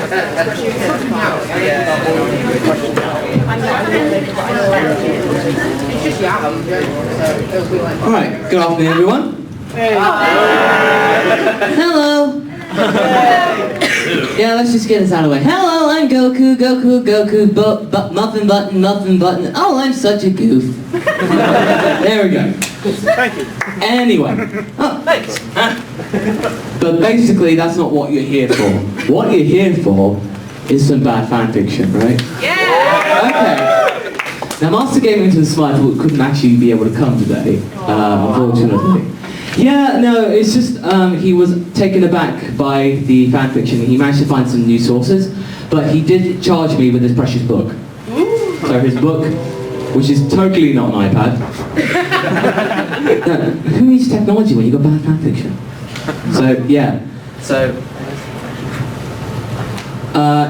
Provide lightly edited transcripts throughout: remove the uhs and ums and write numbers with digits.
Alright, good afternoon everyone. Hello. Yeah, let's just get this out of the way. Hello, I'm Goku, muffin button. Oh, I'm such a goof. There we go. Thank you. Anyway. Oh, thanks. But basically, that's not what you're here for. What you're here for is some bad fanfiction, right? Yeah! Okay. Now, Master Gaming into the Smile couldn't actually be able to come today, unfortunately. Yeah, no, it's just he was taken aback by the fanfiction. He managed to find some new sources, but he did charge me with his precious book. So his book, which is totally not an iPad. No, who needs technology when you got bad fanfiction? So yeah,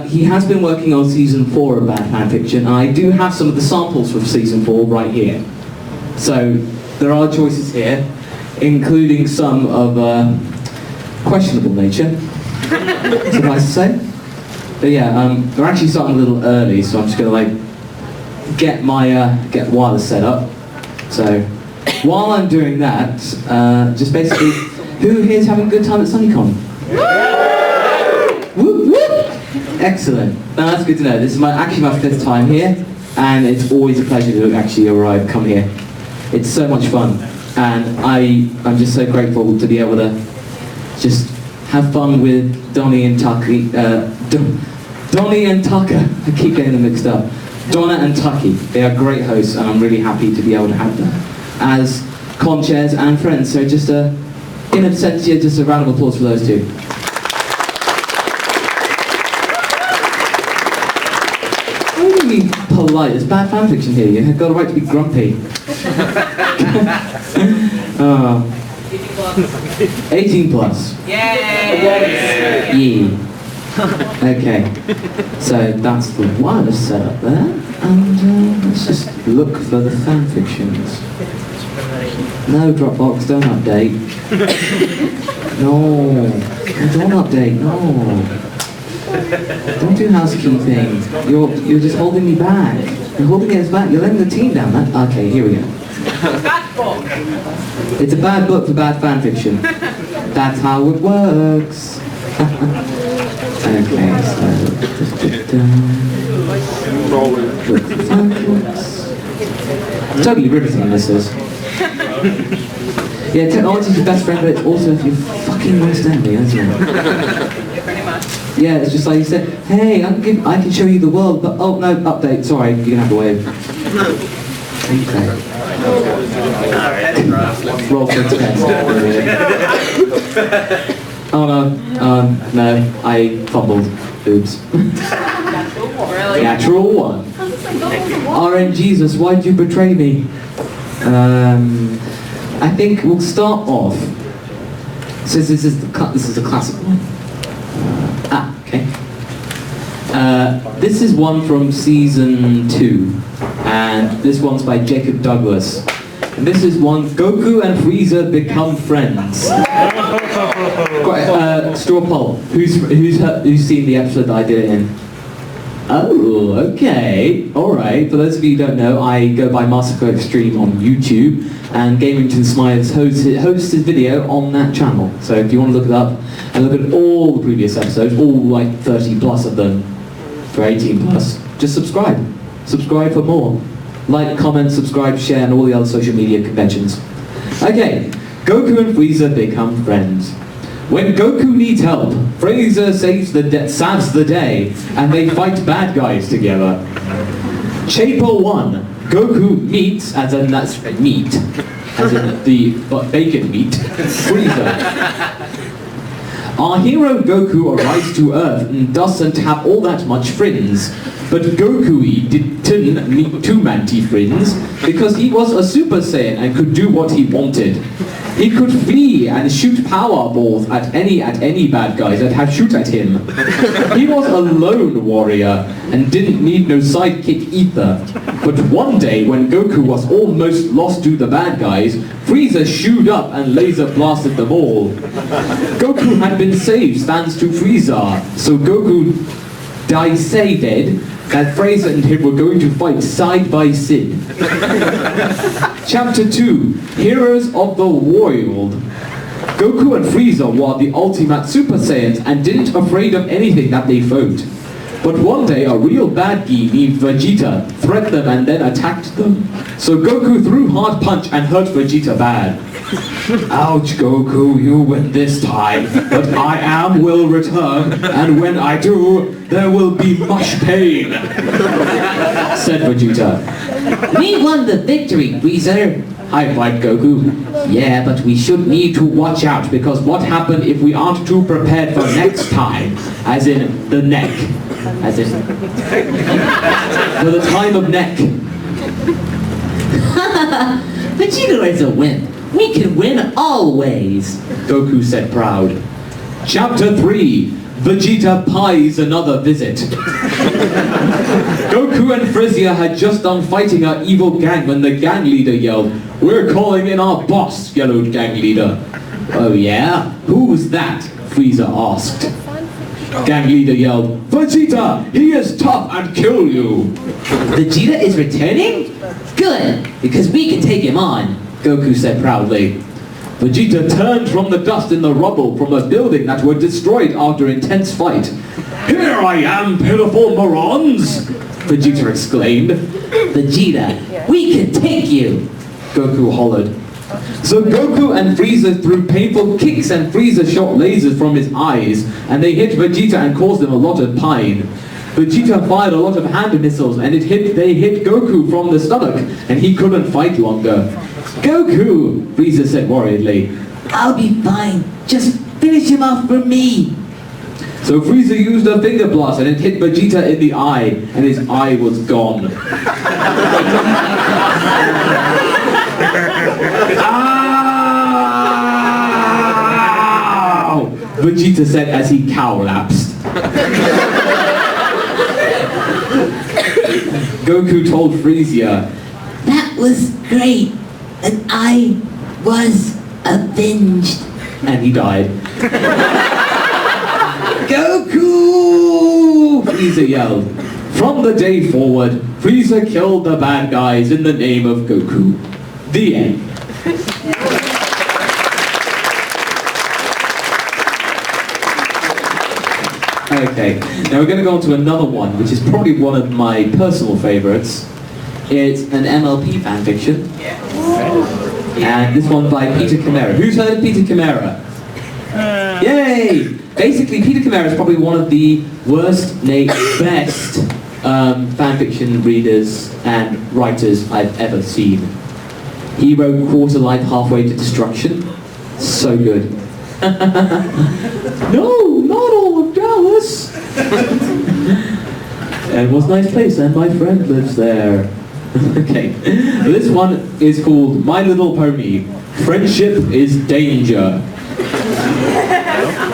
he has been working on season 4 of bad fanfiction. I do have some of the samples from season 4 right here. So there are choices here, including some of questionable nature, suffice to say. But yeah, we're actually starting a little early, so I'm just gonna get my get wireless set up. So while I'm doing that, just basically, who here is having a good time at Sunnycon? Whoop, whoop. Excellent. Now that's good to know. This is actually my 5th time here, and it's always a pleasure to actually arrive, come here. It's so much fun. And I'm just so grateful to be able to just have fun with Donnie and Tucky. Donnie and Tucker. I keep getting them mixed up. Donna and Tucky. They are great hosts, and I'm really happy to be able to have them as con-chairs and friends. So just in absentia, just a round of applause for those two. Why are you being polite? It's bad fanfiction here. You've got a right to be grumpy. 18 plus. Yay! Yeah. Okay. So that's the wireless setup there, and let's just look for the fanfictions. No, Dropbox, don't update. No, don't update. No. Don't do housekeeping. You're just holding me back. You're holding us back. You're letting the team down. Okay, here we go. Bad book. It's a bad book for bad fanfiction. That's how it works. Okay, so totally riveting this is. Yeah, technology's your best friend, but it's also if you fucking understand me, isn't it? Pretty much. Yeah, it's just like you said, hey, I can show you the world, but oh no, update, sorry, you're gonna have to wave. Okay. Roll for expense. Oh no, no, I fumbled. Oops. Really? Natural one. RN Jesus, why'd you betray me? I think we'll start off. So this is a classic one. Okay. This is one from season 2, and this one's by Jacob Douglas. And this is one, Goku and Frieza become friends. Straw poll. Who's seen the episode that I did it in? Oh, okay. Alright. For those of you who don't know, I go by MasakoX Stream on YouTube, and Gamington Smiles hosts his video on that channel. So if you want to look it up and look at all the previous episodes, all like 30 plus of them, for 18 plus, just subscribe. Subscribe for more. Like, comment, subscribe, share, and all the other social media conventions. Okay, Goku and Frieza become friends. When Goku needs help, Frieza saves the day, and they fight bad guys together. Chapter 1, Goku meets, as in that's meat, as in the bacon meat, Frieza. Our hero Goku arrives to Earth and doesn't have all that much friends. But Goku didn't need too many friends because he was a Super Saiyan and could do what he wanted. He could flee and shoot power balls at any bad guys that had shoot at him. He was a lone warrior and didn't need no sidekick either. But one day when Goku was almost lost to the bad guys, Frieza shooed up and laser blasted them all. Goku had been saved thanks to Frieza, so Goku decided that Fraser and him were going to fight side by side. Chapter 2, Heroes of the World. Goku and Frieza were the ultimate Super Saiyans and didn't afraid of anything that they fought. But one day a real bad guy named Vegeta threatened them and then attacked them. So Goku threw hard punch and hurt Vegeta bad. Ouch, Goku, you win this time, but I will return, and when I do, there will be much pain, said Vegeta. We won the victory, Freezer. High-fived Goku. Yeah, but we should need to watch out, because what happened if we aren't too prepared for next time? As in, the neck. As in... for the time of neck. Vegeta is a wimp. We can win always. Goku said proud. Chapter 3. Vegeta pies another visit. Goku and Frieza had just done fighting our evil gang when the gang leader yelled, "We're calling in our boss," yellowed gang leader. Oh yeah? Who's that? Frieza asked. Gang leader yelled, "Vegeta! He is tough and kill you!" Vegeta is returning? Good, because we can take him on. Goku said proudly. Vegeta turned from the dust in the rubble from a building that were destroyed after intense fight. "Here I am, pitiful morons!" Vegeta exclaimed. Vegeta, we can take you. Goku hollered. So Goku and Frieza threw painful kicks and Frieza shot lasers from his eyes, and they hit Vegeta and caused him a lot of pain. Vegeta fired a lot of hand missiles and they hit Goku from the stomach, and he couldn't fight longer. "Goku!" Frieza said worriedly. I'll be fine. Just finish him off for me. So Frieza used a finger blast and it hit Vegeta in the eye, and his eye was gone. Ow! Vegeta said as he collapsed. Goku told Frieza, That was great. And I was avenged. and he died. Goku! Frieza yelled. From the day forward, Frieza killed the bad guys in the name of Goku. The end. Okay, now we're going to go on to another one, which is probably one of my personal favorites. It's an MLP fanfiction. And this one by Peter Chimera. Who's heard of Peter Chimera? Yay! Basically, Peter Chimera is probably one of the best fanfiction readers and writers I've ever seen. He wrote Quarter Life Halfway to Destruction. So good. No, not all of Dallas! And it was a nice place, and my friend lives there. Okay, this one is called My Little Pony. Friendship is Danger.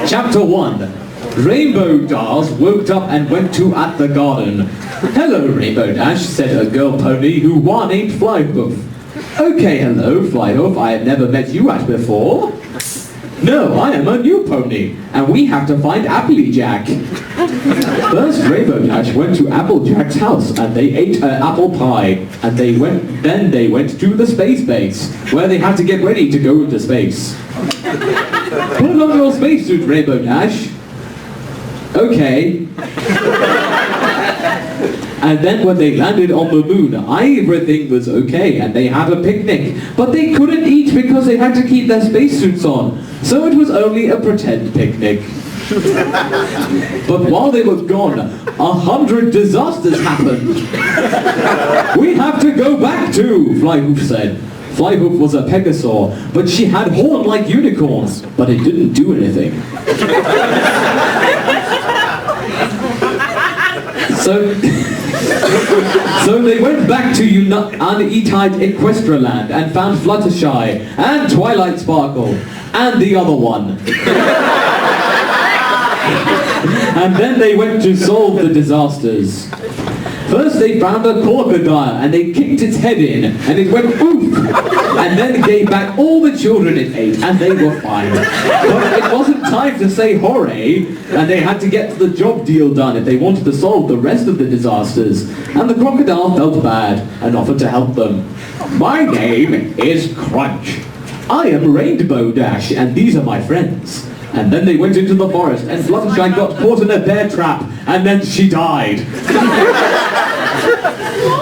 Chapter 1. Rainbow Dash woke up and went to at the garden. Hello, Rainbow Dash, said a girl pony who one named Flyhoof. Okay, hello, Flyhoof, I have never met you at before. No, I am a new pony, and we have to find Applejack. First, Rainbow Dash went to Applejack's house, and they ate an apple pie, and then they went to the space base, where they had to get ready to go into space. Put on your spacesuit, Rainbow Dash. Okay. And then when they landed on the moon, everything was okay, and they had a picnic. But they couldn't eat because they had to keep their spacesuits on. So it was only a pretend picnic. But while they were gone, 100 disasters happened. We have to go back to, Flyhoof said. Flyhoof was a pegasaur, but she had horn like unicorns, but it didn't do anything. So they went back to Uneatide Equestraland and found Fluttershy and Twilight Sparkle and the other one. And then they went to solve the disasters. First they found a crocodile and they kicked its head in and it went oof and then gave back all the children it ate and they were fine. But it wasn't time to say hooray and they had to get the job deal done if they wanted to solve the rest of the disasters. And the crocodile felt bad and offered to help them. My name is Crunch. I am Rainbow Dash and these are my friends. And then they went into the forest and Fluttershy got caught in a bear trap and then she died.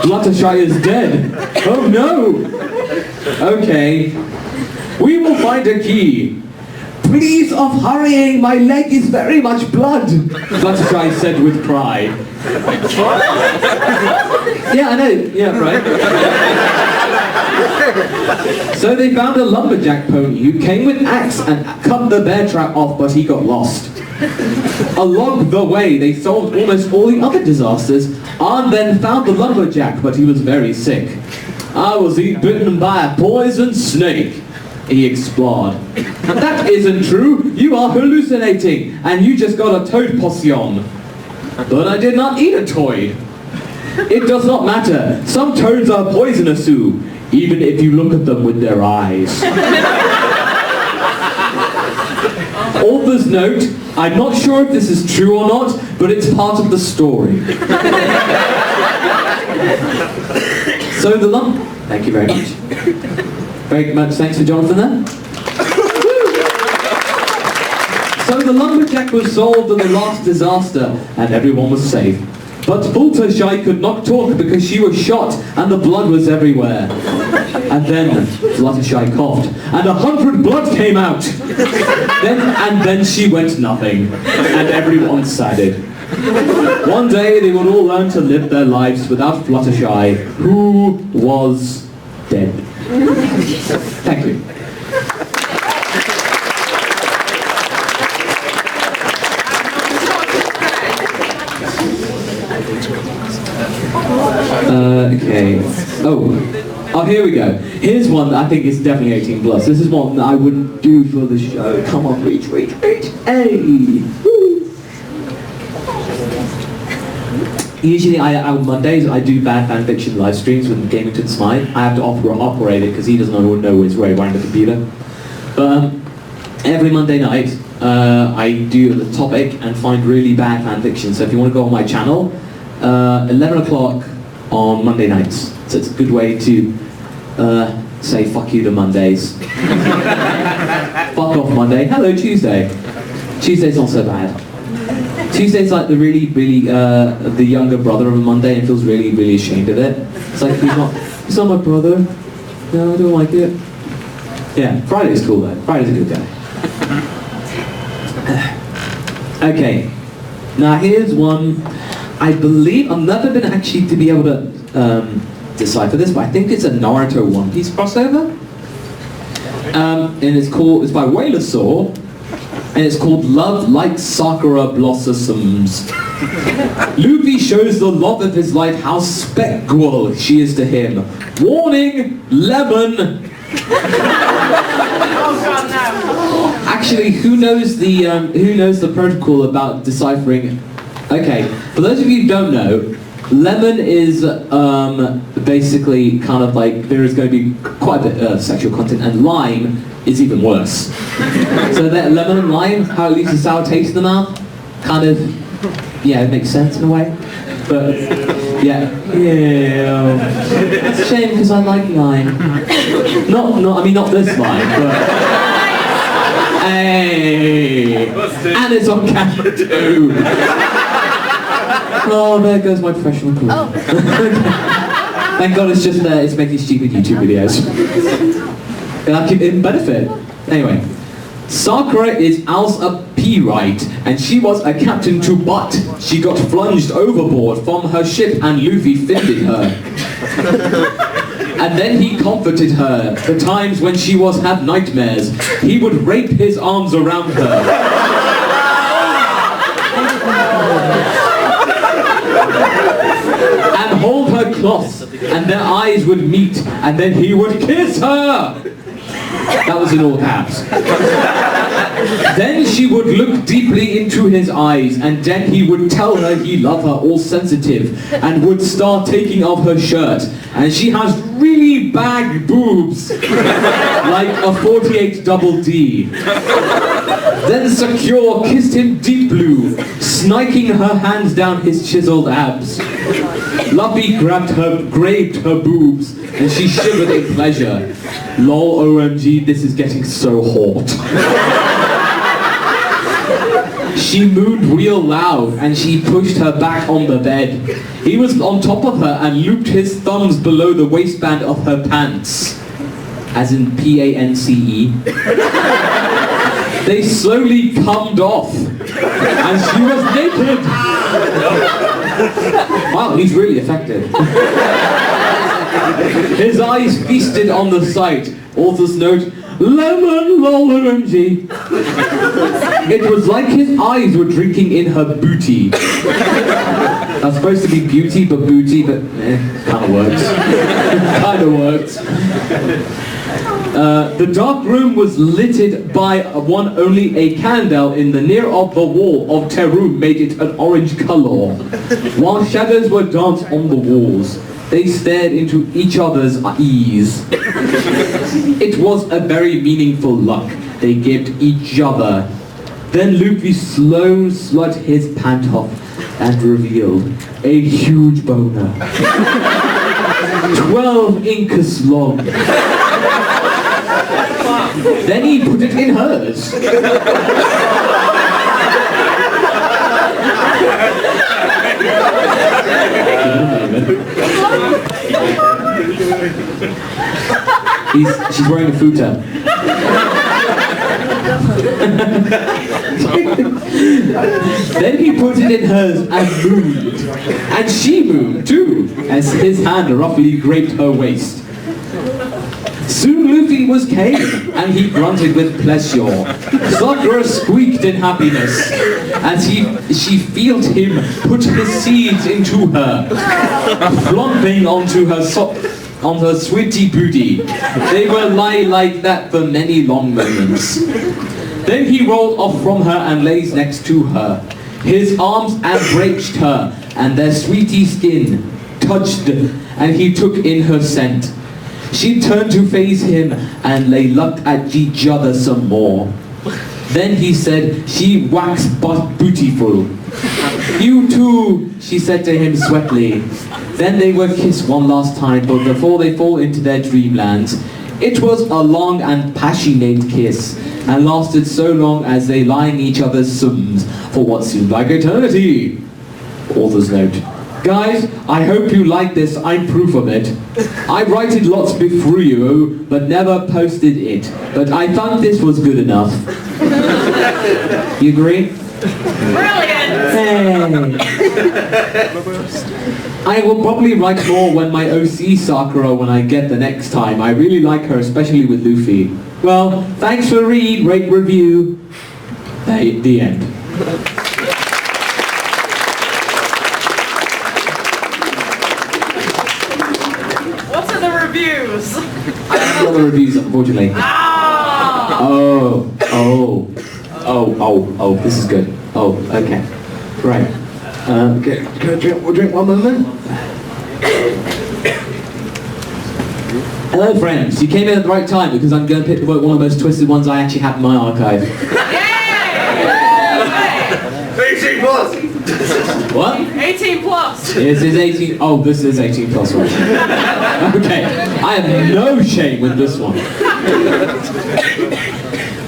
Fluttershy is dead. Oh no! Okay. We will find a key. Please of hurrying, my leg is very much blood, Fluttershy said with pride. Yeah, I know. Yeah, right. So they found a lumberjack pony who came with axe and cut the bear trap off, but he got lost. Along the way, they solved almost all the other disasters, and then found the lumberjack, but he was very sick. I was bitten by a poison snake, he explored. That isn't true. You are hallucinating, and you just got a toad potion. But I did not eat a toad. It does not matter. Some toads are poisonous too, even if you look at them with their eyes. Author's note, I'm not sure if this is true or not, but it's part of the story. So the Thank you very much. Very much thanks for Jonathan there. So the lumberjack was solved in the last disaster, and everyone was safe. But Fluttershy could not talk because she was shot and the blood was everywhere. And then Fluttershy coughed and 100 blood came out. Then she went nothing and everyone saddened. One day they would all learn to live their lives without Fluttershy, who was dead. Thank you. Okay. Oh, here we go. Here's one that I think is definitely 18 plus. This is one that I wouldn't do for the show. Come on, reach. Hey! Woo. Usually on Mondays I do bad fanfiction live streams with Gamington Smythe. I have to operate it because he doesn't know his way around the computer. But every Monday night I do the topic and find really bad fanfiction. So if you want to go on my channel, 11 o'clock on Monday nights. So it's a good way to say fuck you to Mondays. Fuck off Monday. Hello Tuesday. Tuesday's not so bad. Tuesday's like the really, the younger brother of a Monday and feels really, really ashamed of it. It's like, he's not my brother. No, I don't like it. Yeah, Friday's cool though. Friday's a good day. Okay, now here's one. I believe, I've never been actually to be able to decipher this, but I think it's a Naruto One Piece crossover. And it's by Wailersaw, and it's called Love Like Sakura Blossoms. Luffy shows the love of his life how spectral she is to him. Warning, lemon! Oh god, no. Actually, who knows the protocol about deciphering? Okay, for those of you who don't know, lemon is basically kind of like there is going to be quite a bit of sexual content, and lime is even worse. So that lemon and lime, how it leaves a sour taste in the mouth, kind of, yeah, it makes sense in a way. But yeah, it's a shame because I like lime. Not this lime, but hey, and it's on camera too. Oh, there goes my professional career. Oh. Thank God it's just there, it's making stupid YouTube videos. And I keep in benefit. Anyway, Sakura is Alsa P-Right, and she was a captain to but she got plunged overboard from her ship and Luffy fended her. And then he comforted her. The times when she had nightmares, he would rape his arms around her. And hold her close, and their eyes would meet, and then he would kiss her! That was in all caps. Then she would look deeply into his eyes, and then he would tell her he loved her, all sensitive, and would start taking off her shirt. And she has really big boobs, like a 48 double D. Then Secure kissed him deep blue, sniking her hands down his chiseled abs. Luffy graved her boobs, and she shivered in pleasure. Lol, OMG, this is getting so hot. She mooed real loud, and she pushed her back on the bed. He was on top of her and looped his thumbs below the waistband of her pants. As in P-A-N-C-E. They slowly cummed off, and she was naked. Wow, he's really effective. His eyes feasted on the sight. Author's note, lemon OMG. It was like his eyes were drinking in her booty. That's supposed to be beauty, but booty, but kind of works. Kind of works. The dark room was lighted by one only a candle in the near of the wall of Teru made it an orange color. While shadows were danced on the walls, they stared into each other's eyes. It was a very meaningful look they gave each other. Then Luffy slowly slid his pant off and revealed a huge boner. 12 inches long. Then he put it in hers. She's wearing a futa. Then he put it in hers and moved. And she moved too, as his hand roughly graped her waist. Soon Luffy was came, and he grunted with pleasure. Sakura squeaked in happiness, as she felt him put his seeds into her, flopping onto her sweetie booty. They will lie like that for many long moments. Then he rolled off from her and lay next to her. His arms embraced her, and their sweetie skin touched, and he took in her scent. She turned to face him, and they looked at each other some more. Then he said, she waxed but beautiful. You too, she said to him sweetly. Then they were kissed one last time, but before they fall into their dreamlands. It was a long and passionate kiss, and lasted so long as they lie in each other's sums for what seemed like eternity. Author's note. Guys, I hope you like this, I'm proof of it. I write it lots before you, but never posted it. But I thought this was good enough. You agree? Brilliant! Hey. I will probably write more when my OC Sakura when I get the next time. I really like her, especially with Luffy. Well, thanks for read, rate, review. The end. What are the reviews? I don't know the reviews, unfortunately. Oh, this is good. Oh, okay. Right. Can I drink one moment? Hello friends, you came in at the right time because I'm going to pick one of the most twisted ones I actually have in my archive. Yay! 18 plus! What? 18 plus! This is 18, oh this is 18 plus one. Okay, I have no shame with this one.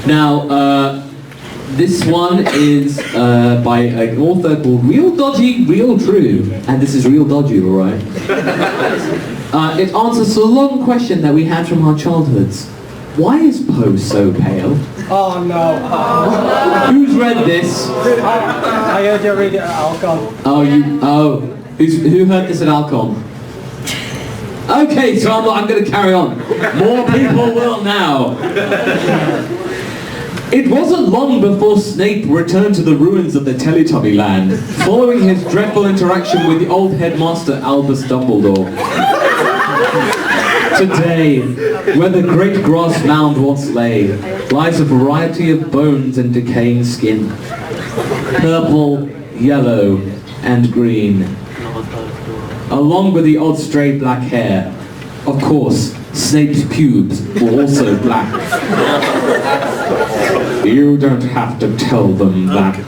Now, this one is by an author called Real Dodgy, Real True. And this is Real Dodgy, alright? It answers a long question that we had from our childhoods. Why is Poe so pale? Oh no. Who's read this? I heard you read it at Alcon. Who heard this at Alcon? Okay, so I'm going to carry on. More people will now. It wasn't long before Snape returned to the ruins of the Teletubby Land, following his dreadful interaction with the old headmaster Albus Dumbledore. Today, where the great grass mound once lay, lies a variety of bones and decaying skin. Purple, yellow, and green. Along with the odd stray black hair. Of course, Snape's pubes were also black. You don't have to tell them that.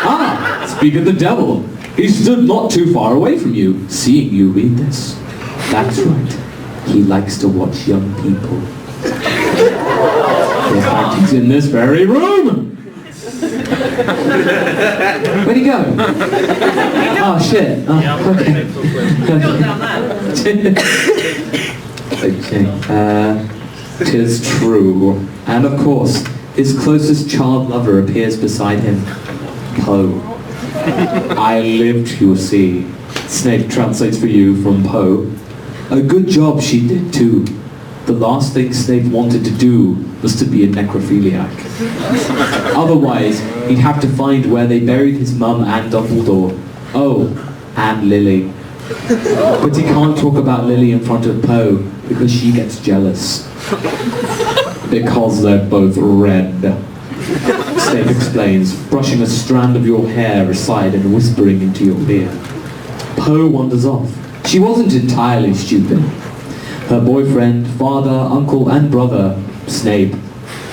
Ah, speak of the devil. He stood not too far away from you, seeing you read this. That's right. He likes to watch young people. In fact, he's in this very room. Where'd he go? Oh shit. Oh, okay. Go down that. Okay. 'Tis true. And of course, his closest child lover appears beside him. Poe. I lived, you see. Snape translates for you from Poe. A good job she did too. The last thing Snape wanted to do was to be a necrophiliac. Otherwise, he'd have to find where they buried his mum and Dumbledore. Oh, and Lily. But he can't talk about Lily in front of Poe because she gets jealous. Because they're both red. Snape explains, brushing a strand of your hair aside and whispering into your ear. Poe wanders off. She wasn't entirely stupid. Her boyfriend, father, uncle, and brother, Snape.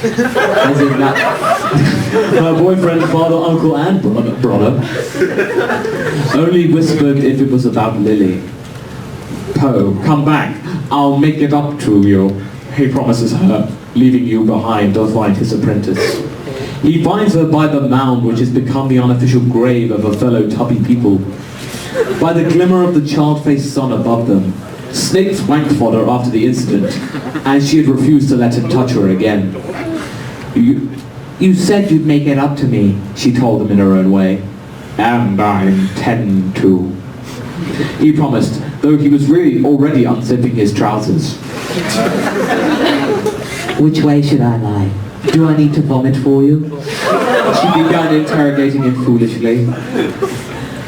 As in that... her boyfriend, father, uncle, and brother only whispered if it was about Lily. Poe, come back. I'll make it up to you, he promises her, leaving you behind to find his apprentice. He finds her by the mound which has become the unofficial grave of her fellow tubby people. By the glimmer of the child-faced sun above them, Snape's wanked fodder after the incident, and she had refused to let him touch her again. You said you'd make it up to me, she told him in her own way. And I intend to. He promised, though he was really already unzipping his trousers. Which way should I lie? Do I need to vomit for you? She began interrogating him foolishly.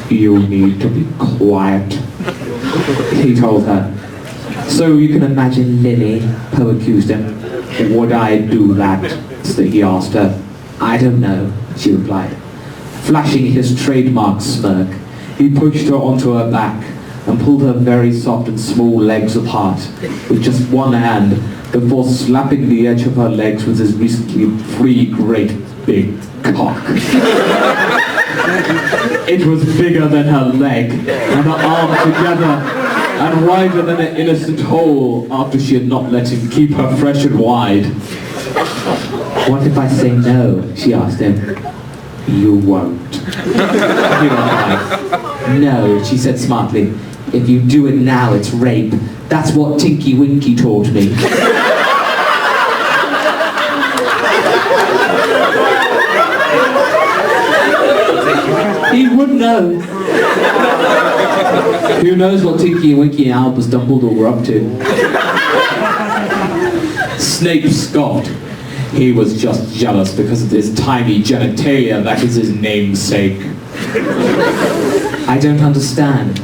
You need to be quiet, he told her. So you can imagine Lily, Poe accused him. Would I do that? He asked her. I don't know, she replied. Flashing his trademark smirk, he pushed her onto her back and pulled her very soft and small legs apart with just one hand before slapping the edge of her legs with his recently free great big cock. It was bigger than her leg and her arm together and wider than an innocent hole after she had not let him keep her fresh and wide. What if I say no? She asked him. You won't. He replied. No, she said smartly. If you do it now, it's rape. That's what Tinky Winky taught me. He would know. Who knows what Tinky Winky and Albus Dumbledore were up to? Snape scoffed. He was just jealous because of his tiny genitalia, that is his namesake. I don't understand.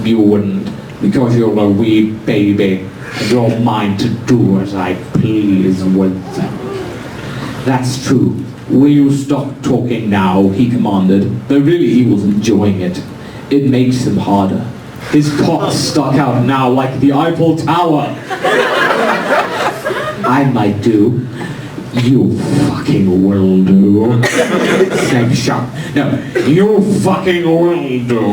You wouldn't, because you're a wee baby, and you're mine to do as I please with them. That's true. Will you stop talking now, he commanded, though really he was enjoying it. It makes him harder. His cock stuck out now like the Eiffel Tower. I might do. You fucking will do. Snape shouted. No, you fucking will do.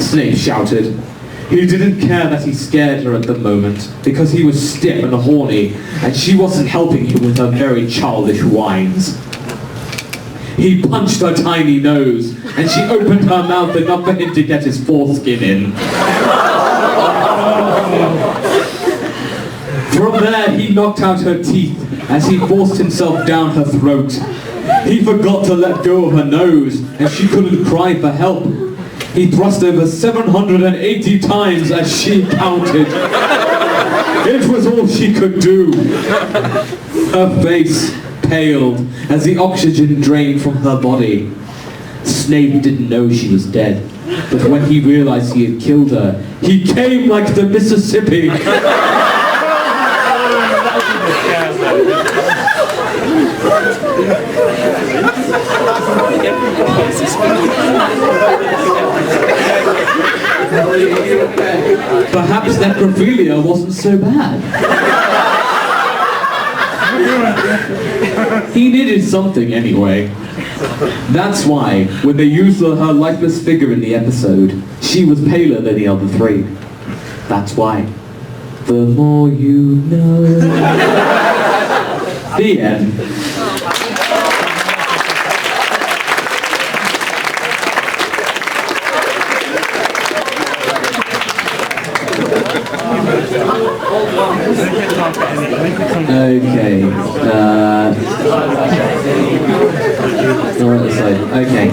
Snape shouted. He didn't care that he scared her at the moment, because he was stiff and horny, and she wasn't helping him with her very childish whines. He punched her tiny nose, and she opened her mouth enough for him to get his foreskin in. From there, he knocked out her teeth as he forced himself down her throat. He forgot to let go of her nose, and she couldn't cry for help. He thrust over 780 times as she counted. It was all she could do. Her face paled as the oxygen drained from her body. Snape didn't know she was dead, but when he realized he had killed her, he came like the Mississippi. Perhaps necrophilia wasn't so bad. He needed something anyway. That's why, when they used her lifeless figure in the episode, she was paler than the other three. That's why. The more you know. The end. Okay. We're on the side. Okay.